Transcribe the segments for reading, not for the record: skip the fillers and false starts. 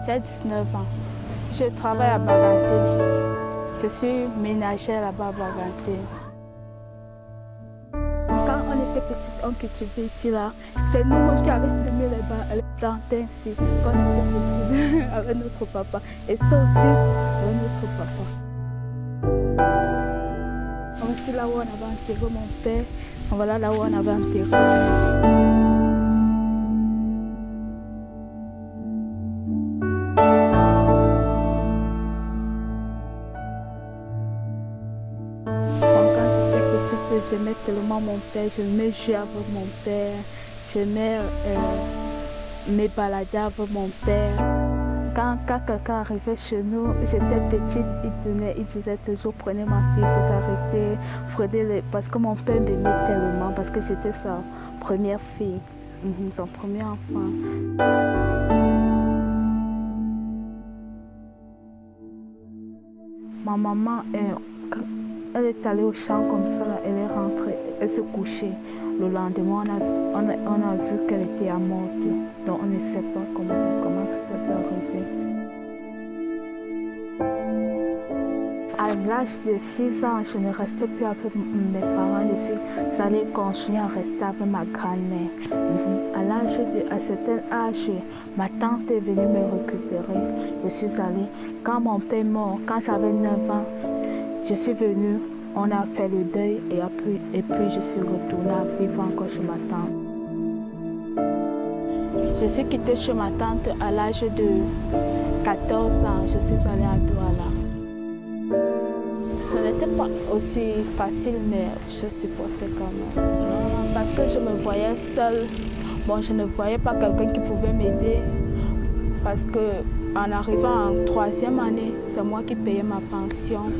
J'ai 19 ans. Je travaille à Baganté. Je suis ménagère là-bas à Baganté. Quand on était petite, on cultivait ici là. C'est nous qui avions semé les plantains ici. Quand on était petite avec notre papa. Et ça aussi avec notre papa. Voici là où on avait enterré mon père. Voilà là où on avait enterré. J'aimais tellement mon père, j'aimais jouer avec mon père, j'aimais me balader avec mon père. Quand quelqu'un arrivait chez nous, j'étais petite, il disait toujours prenez ma fille, vous arrêtez, parce que mon père m'aimait tellement, parce que j'étais sa première fille, son premier enfant. Ma maman elle est allée au champ comme ça, là, elle est rentrée, elle s'est couchée. Le lendemain, on a vu qu'elle était morte. Donc on ne sait pas comment ça s'est arrivé. À l'âge de 6 ans, je ne restais plus avec mes parents. Je suis allée continuer à rester avec ma grand-mère. À un certain âge, ma tante est venue me récupérer. Je suis allée. Quand mon père est mort, quand j'avais 9 ans, je suis venue, on a fait le deuil et puis je suis retournée à vivre encore chez ma tante. Je suis quittée chez ma tante à l'âge de 14 ans. Je suis allée à Douala. Ce n'était pas aussi facile, mais je supportais quand même. Parce que je me voyais seule. Bon, je ne voyais pas quelqu'un qui pouvait m'aider. Parce qu'en arrivant en 3e année, c'est moi qui payais ma pension.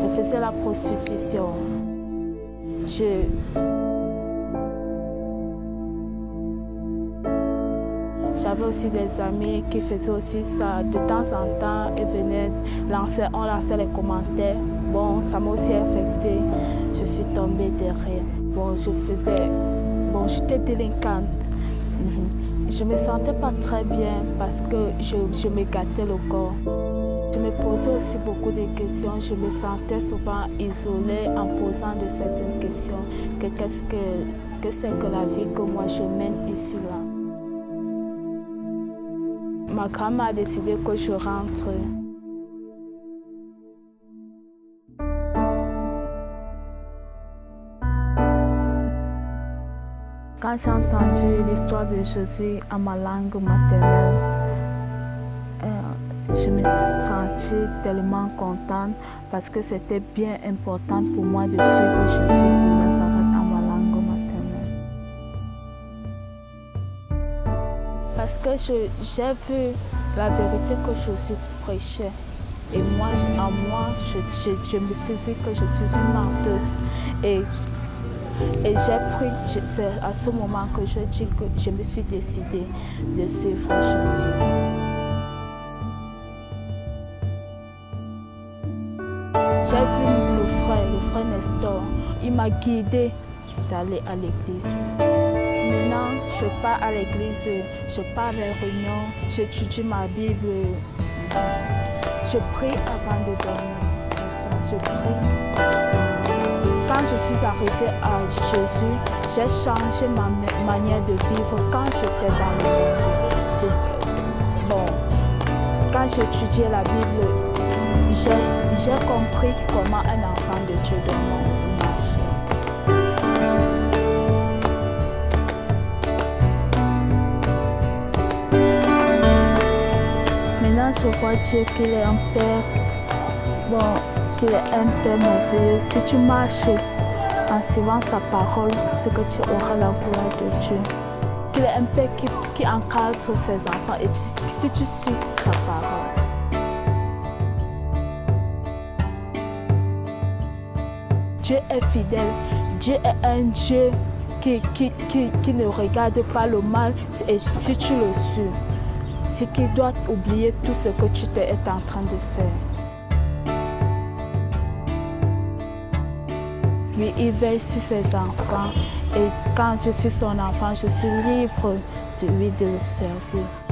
Je faisais la prostitution. J'avais aussi des amis qui faisaient aussi ça. De temps en temps, ils venaient on lançait les commentaires. Bon, ça m'a aussi affectée. Je suis tombée derrière. Bon, j'étais délinquante. Je ne me sentais pas très bien parce que je me gâtais le corps. Je me posais aussi beaucoup de questions. Je me sentais souvent isolée en posant de certaines questions. Que c'est que la vie que moi je mène ici là. Ma grand-mère a décidé que je rentre. Quand j'ai entendu l'histoire de Jésus en ma langue maternelle, je me sentis tellement contente parce que c'était bien important pour moi de suivre Jésus de Nazareth en ma langue maternelle. Parce que j'ai vu la vérité que Jésus prêchait. Et moi, je me suis vu que je suis une menteuse. Et j'ai pris, c'est à ce moment que je dis que je me suis décidée de suivre Jésus. J'ai vu le frère Nestor, il m'a guidée d'aller à l'église. Maintenant, je pars à l'église, je pars à les réunions, j'étudie ma Bible, je prie avant de dormir. Je prie. Quand je suis arrivée à Jésus, j'ai changé ma manière de vivre quand j'étais dans le monde. Quand j'étudiais la Bible, j'ai compris comment un enfant de Dieu doit marcher. Maintenant, je vois Dieu qu'il est un Père. Qu'il est un Père merveilleux. Si tu marches en suivant sa parole, c'est que tu auras la gloire de Dieu. Qu'il est un Père qui encadre ses enfants et si tu suis sa parole. Dieu est fidèle. Dieu est un Dieu qui ne regarde pas le mal et si tu le suis, c'est qu'il doit oublier tout ce que tu es en train de faire. Lui, il veille sur ses enfants Et quand je suis son enfant, je suis libre de lui de le servir.